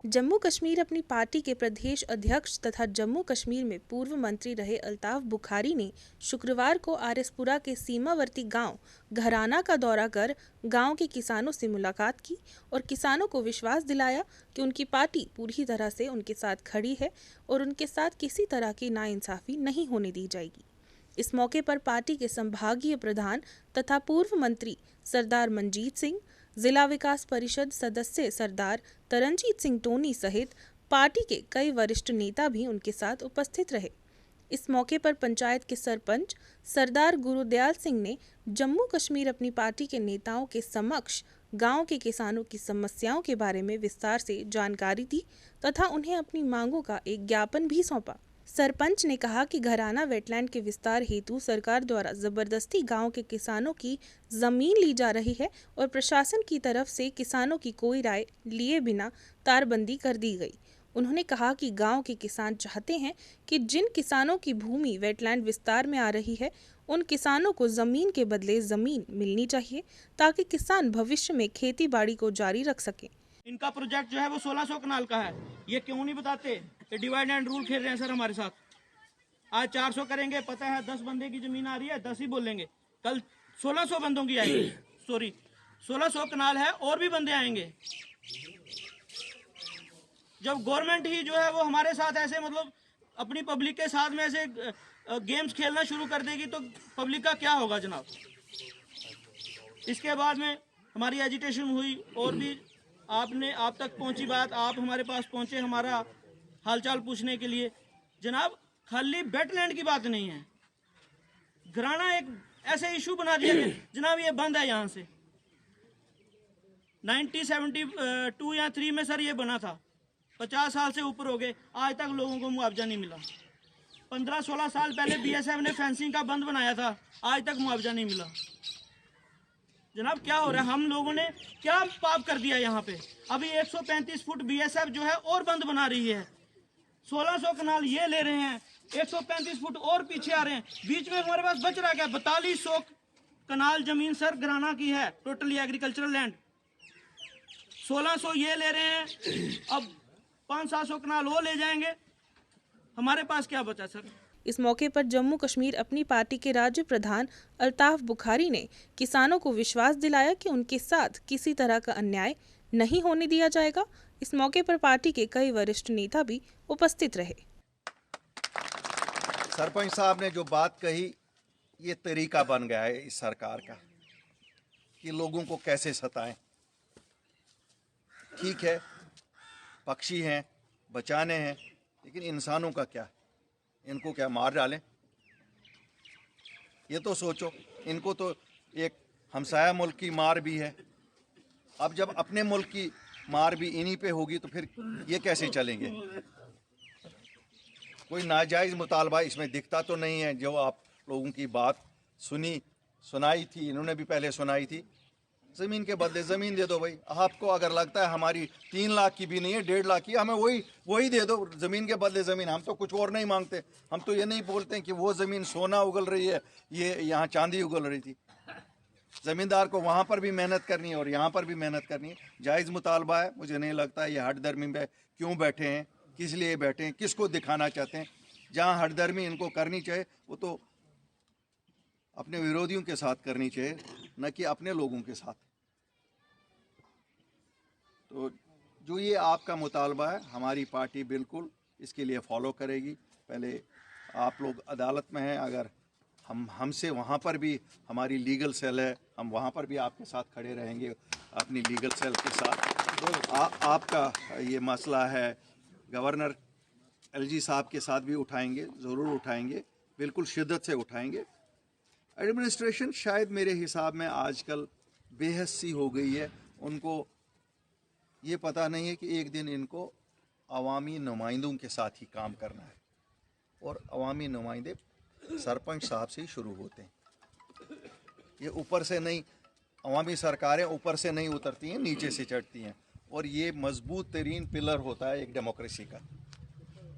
जम्मू कश्मीर अपनी पार्टी के प्रदेश अध्यक्ष तथा जम्मू कश्मीर में पूर्व मंत्री रहे अल्ताफ बुखारी ने शुक्रवार को आरएसपुरा के सीमावर्ती गांव घराना का दौरा कर गांव के किसानों से मुलाकात की और किसानों को विश्वास दिलाया कि उनकी पार्टी पूरी तरह से उनके साथ खड़ी है और उनके साथ किसी तरह की नाइंसाफी नहीं होने दी जाएगी। इस मौके पर पार्टी के संभागीय प्रधान तथा पूर्व मंत्री सरदार मनजीत सिंह, जिला विकास परिषद सदस्य सरदार तरनजीत सिंह टोनी सहित पार्टी के कई वरिष्ठ नेता भी उनके साथ उपस्थित रहे। इस मौके पर पंचायत के सरपंच सरदार गुरुदयाल सिंह ने जम्मू कश्मीर अपनी पार्टी के नेताओं के समक्ष गांव के किसानों की समस्याओं के बारे में विस्तार से जानकारी दी तथा उन्हें अपनी मांगों का एक ज्ञापन भी सौंपा। सरपंच ने कहा कि घराना वेटलैंड के विस्तार हेतु सरकार द्वारा जबरदस्ती गांव के किसानों की जमीन ली जा रही है और प्रशासन की तरफ से किसानों की कोई राय लिए बिना तारबंदी कर दी गई। उन्होंने कहा कि गांव के किसान चाहते हैं कि जिन किसानों की भूमि वेटलैंड विस्तार में आ रही है उन किसानों को जमीन के बदले जमीन मिलनी चाहिए ताकि किसान भविष्य में खेती बाड़ी को जारी रख सकें। इनका प्रोजेक्ट जो है वो 1600 कनाल का है। ये क्यों नहीं बताते? ये डिवाइड एंड रूल खेल रहे हैं सर हमारे साथ। आज 400 करेंगे, पता है 10 बंदे की जमीन आ रही है, 10 ही बोलेंगे। कल 1600 बंदों की आएगी, सॉरी 1600 कनाल है और भी बंदे आएंगे। जब गवर्नमेंट ही जो है वो हमारे साथ ऐसे मतलब अपनी पब्लिक के साथ में ऐसे गेम्स खेलना शुरू कर देगी तो पब्लिक का क्या होगा जनाब। इसके बाद में हमारी एजिटेशन हुई और भी आप तक पहुंची बात, आप हमारे पास पहुंचे हमारा हालचाल पूछने के लिए। जनाब खाली वेटलैंड की बात नहीं है, घराना एक ऐसे इशू बना दिया कि जनाब ये बंद है। यहाँ से 1972 या 3 में सर ये बना था, 50 साल से ऊपर हो गए, आज तक लोगों को मुआवजा नहीं मिला। 15-16 साल पहले बीएसएफ ने फेंसिंग का बंद बनाया था, आज तक मुआवजा नहीं मिला। जनाब क्या हो रहा है? हम लोगों ने क्या पाप कर दिया यहाँ पे? अभी 135 फुट बीएसएफ जो है और बंद बना रही है। 1600 कनाल ये ले रहे हैं, 135 फुट और पीछे आ रहे हैं। बीच में हमारे पास बच रहा क्या? 4200 कनाल जमीन सर घराना की है, टोटली एग्रीकल्चरल लैंड। 1600 ये ले रहे हैं, अब 500-700 कनाल वो ले जाएंगे, हमारे पास क्या बचा सर? इस मौके पर जम्मू कश्मीर अपनी पार्टी के राज्य प्रधान अल्ताफ बुखारी ने किसानों को विश्वास दिलाया कि उनके साथ किसी तरह का अन्याय नहीं होने दिया जाएगा। इस मौके पर पार्टी के कई वरिष्ठ नेता भी उपस्थित रहे। सरपंच साहब ने जो बात कही, ये तरीका बन गया है इस सरकार का कि लोगों को कैसे सताएं। ठीक है, पक्षी हैं, बचाने हैं, लेकिन इंसानों का क्या? इनको क्या मार डालें? ये तो सोचो, इनको तो एक हमसाया मुल्क की मार भी है। अब जब अपने मुल्क की मार भी इन्हीं पे होगी तो फिर ये कैसे चलेंगे? कोई नाजायज़ मुतालबा इसमें दिखता तो नहीं है। जो आप लोगों की बात सुनाई थी, इन्होंने भी पहले सुनाई थी, ज़मीन के बदले ज़मीन दे दो भाई। आपको अगर लगता है हमारी 3 लाख की भी नहीं है, 1.5 लाख की, हमें वही दे दो, ज़मीन के बदले ज़मीन। हम तो कुछ और नहीं मांगते। हम तो ये नहीं बोलते कि वो ज़मीन सोना उगल रही है, ये यहाँ चांदी उगल रही थी। ज़मींदार को वहाँ पर भी मेहनत करनी है और यहाँ पर भी मेहनत करनी है। जायज़ मुतालबा है। मुझे नहीं लगता ये हठधर्मी में क्यों बैठे हैं, किस लिए बैठे हैं, किसको दिखाना चाहते हैं। जहाँ हठधर्मी इनको करनी चाहिए वो तो अपने विरोधियों के साथ करनी चाहिए, न कि अपने लोगों के साथ। तो जो ये आपका मुतालबा है, हमारी पार्टी बिल्कुल इसके लिए फॉलो करेगी। पहले आप लोग अदालत में हैं, अगर हमसे वहाँ पर भी हमारी लीगल सेल है, हम वहाँ पर भी आपके साथ खड़े रहेंगे अपनी लीगल सेल के साथ। तो आपका ये मसला है गवर्नर एलजी साहब के साथ भी उठाएंगे, ज़रूर उठाएंगे, बिल्कुल शिद्दत से उठाएंगे। एडमिनिस्ट्रेशन शायद मेरे हिसाब में आजकल बेहसी हो गई है। उनको ये पता नहीं है कि एक दिन इनको अवामी नुमाइंदों के साथ ही काम करना है और अवामी नुमाइंदे सरपंच साहब से ही शुरू होते हैं। ये ऊपर से नहीं, अवामी सरकारें ऊपर से नहीं उतरती हैं, नीचे से चढ़ती हैं। और ये मजबूत तरीन पिलर होता है एक डेमोक्रेसी का।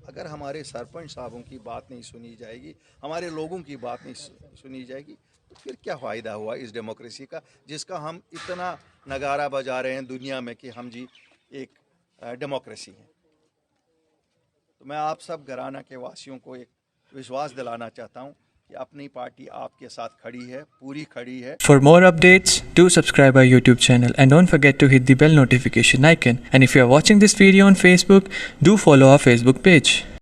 अगर हमारे सरपंच साहबों की बात नहीं सुनी जाएगी, हमारे लोगों की बात नहीं सुनी जाएगी, तो फिर क्या फ़ायदा हुआ इस डेमोक्रेसी का, जिसका हम इतना नगारा बजा रहे हैं दुनिया में कि हम जी एक डेमोक्रेसी है। तो मैं आप सब घराना के वासियों को एक विश्वास दिलाना चाहता हूँ कि अपनी पार्टी आपके साथ खड़ी है, पूरी खड़ी है। For more updates, do subscribe our YouTube channel and don't forget to hit the bell notification icon. And if you are watching this video on Facebook, do follow our Facebook page.